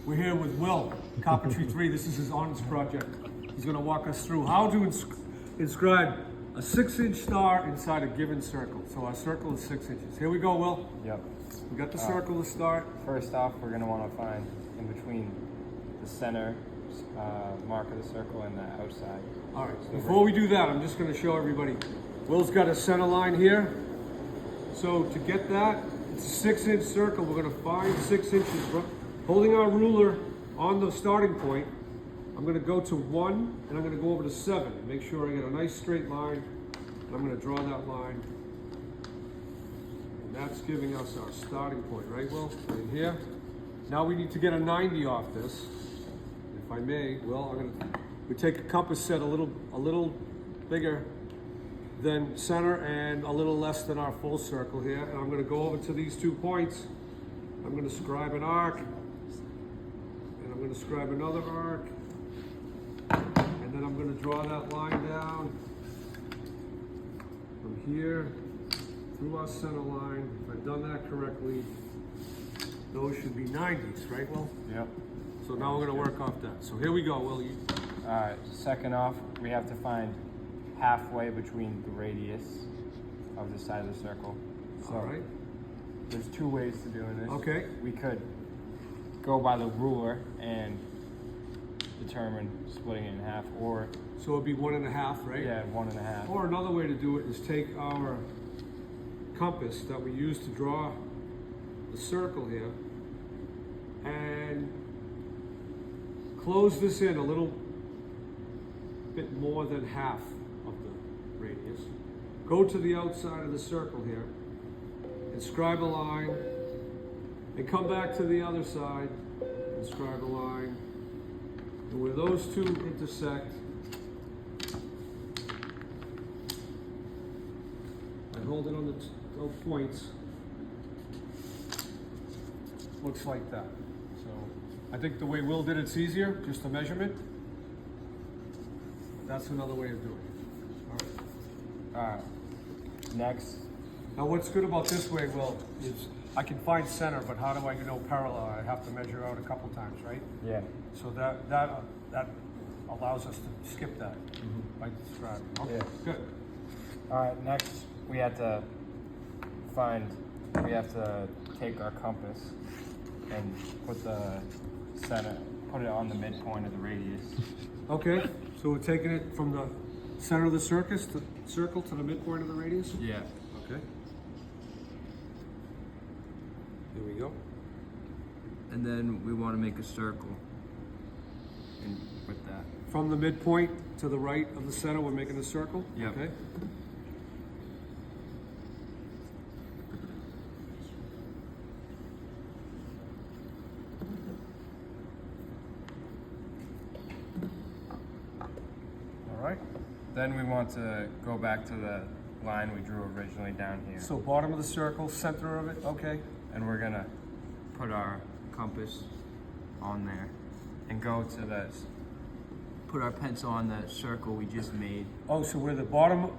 We're here with Will, Carpentry 3. This is his honors project. He's going to walk us through how to inscribe a 6-inch star inside a given circle. So our circle is 6 inches. Here we go, Will. Yep. We got the circle to start. First off, we're going to want to find in between the center mark of the circle and the outside. All right, so before we do that, I'm just going to show everybody. Will's got a center line here. So to get that, it's a 6-inch circle. We're going to find 6 inches. Holding our ruler on the starting point, I'm going to go to 1 and I'm going to go over to 7 and make sure I get a nice straight line. And I'm going to draw that line. And that's giving us our starting point, right, Will? Right here. Now we need to get a 90 off this. If I may, Will, we take a compass set a little bigger than center and a little less than our full circle here. And I'm going to go over to these 2 points. I'm going to scribe an arc. And I'm going to scribe another arc. And then I'm going to draw that line down from here through our center line. If I've done that correctly, those should be 90s, right, Will? Yep. So now we're going to work off that. So here we go, Will. Alright, second off, we have to find halfway between the radius of the side of the circle. So all right. There's 2 ways to doing this. Okay. We could go by the ruler and determine splitting it in half, or so it'd be 1.5, right? yeah, 1.5. Or another way to do it is take our compass that we use to draw the circle here and close this in a little bit more than half of the radius. Go to the outside of the circle here and scribe a line and come back to the other side and scribe a line. And where those 2 intersect, I hold it on those points. Looks like that. So I think the way Will did it's easier, just a measurement. That's another way of doing it. All right. Next. Now what's good about this way, Will, is I can find center, but how do I know parallel? I have to measure out a couple times, right? Yeah. So that allows us to skip that by describing. Okay, Yeah. good. Alright, next we have to take our compass and put it on the midpoint of the radius. Okay, so we're taking it from the center of the circle to the midpoint of the radius? Yeah. Okay. Here we go. And then we want to make a circle with that. From the midpoint to the right of the center, we're making a circle? Yep. Okay. All right. Then we want to go back to the line we drew originally down here. So bottom of the circle, center of it, okay. And we're gonna put our compass on there and go to put our pencil on the circle we just made. Oh, so where the bottom,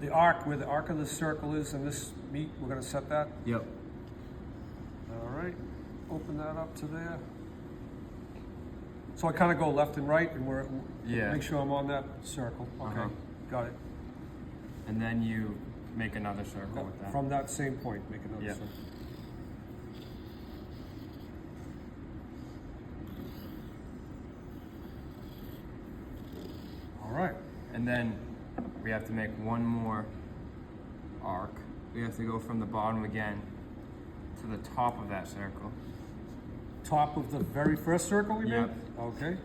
where the arc of the circle is and this meet, we're gonna set that? Yep. All right, open that up to there. So I kind of go left and right and make sure I'm on that circle. Okay, got it. And then you make another circle with that. From that same point, make another circle. All right. And then we have to make one more arc. We have to go from the bottom again to the top of that circle. Top of the very first circle we made? Okay.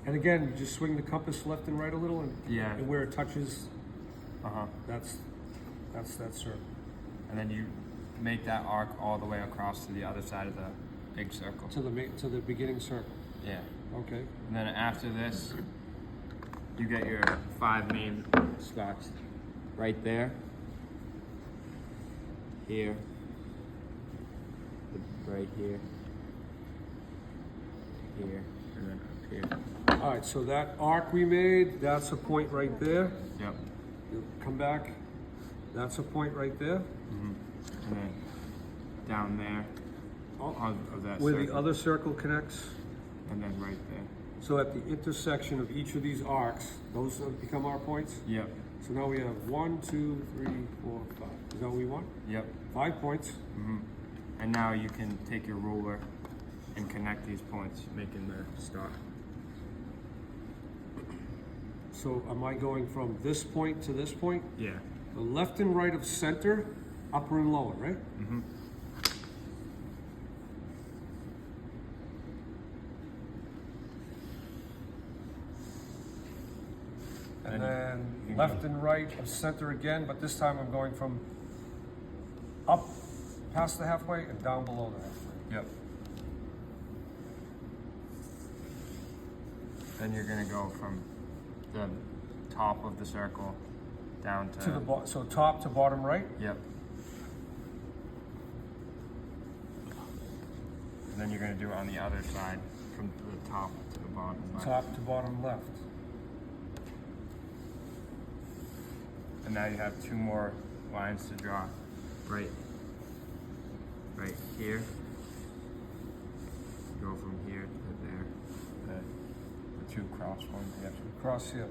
And again, you just swing the compass left and right a little, and where it touches, that's that circle. And then you make that arc all the way across to the other side of the big circle. To the beginning circle. Yeah. Okay. And then after this, you get your 5 main spots right there, here, right here, here, and then up here. All right, so that arc we made, that's a point right there. Yep. You come back, that's a point right there. And then down there, of that where circle. the other circle connects. And then right there. So at the intersection of each of these arcs, those have become our points? Yep. So now we have 1, 2, 3, 4, 5. Is that what we want? Yep. 5 points. Mm-hmm. And now you can take your ruler and connect these points, making the star. So am I going from this point to this point? Yeah. The left and right of center, upper and lower, right? Mm-hmm. And then left and right of center again, but this time I'm going from up past the halfway and down below the halfway. Yep. Then you're gonna go from the top of the circle down to To the so top to bottom right. Yep. And then you're gonna do it on the other side, from the top to the bottom left. Top to bottom left. And now you have 2 more lines to draw. Right here. Go from here to there. The 2 cross ones. Yep. Across here.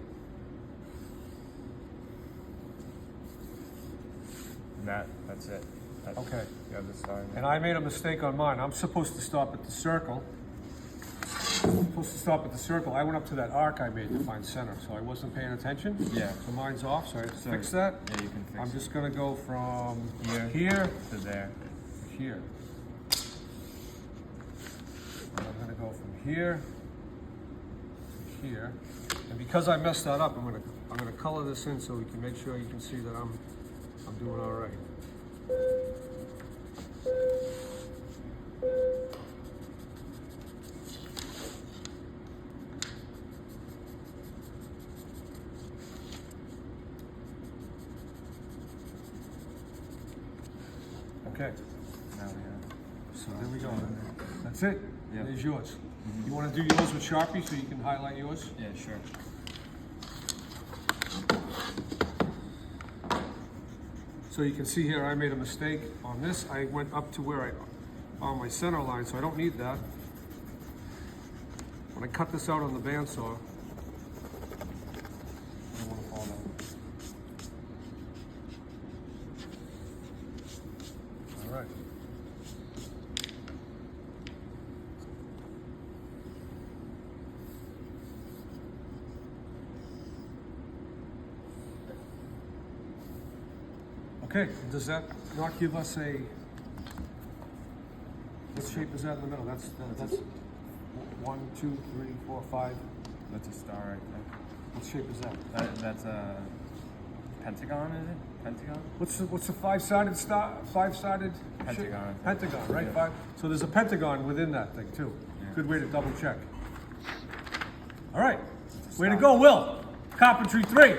And that's it. That's Okay. the other side. And I made a mistake on mine. I'm supposed to stop at the circle. I went up to that arc I made to find center, so I wasn't paying attention. Yeah. So mine's off, so I have to So, fix that. Yeah, you can fix I'm it. just gonna go from Here. here To there. to here. And I'm gonna go from here to here. And because I messed that up, I'm gonna color this in so we can make sure you can see that I'm doing all right. Okay, Now we have. so there we go. That's it. Yeah. There's yours. You want to do yours with Sharpie so you can highlight yours? Yeah, sure. So you can see here, I made a mistake on this. I went up to where on my center line, so I don't need that. When I cut this out on the bandsaw, I don't want to fall down. All right. Okay, does that not give us a, what shape is that in the middle? That's 1, 2, 3, 4, 5. That's a star right there. What shape is that? That's a pentagon, is it? Pentagon? What's the five-sided star? Five-sided Pentagon. shape? Pentagon, right? Yeah. 5. So there's a pentagon within that thing too. Yeah. Good way to double check. All right, way to go, Will. Carpentry 3.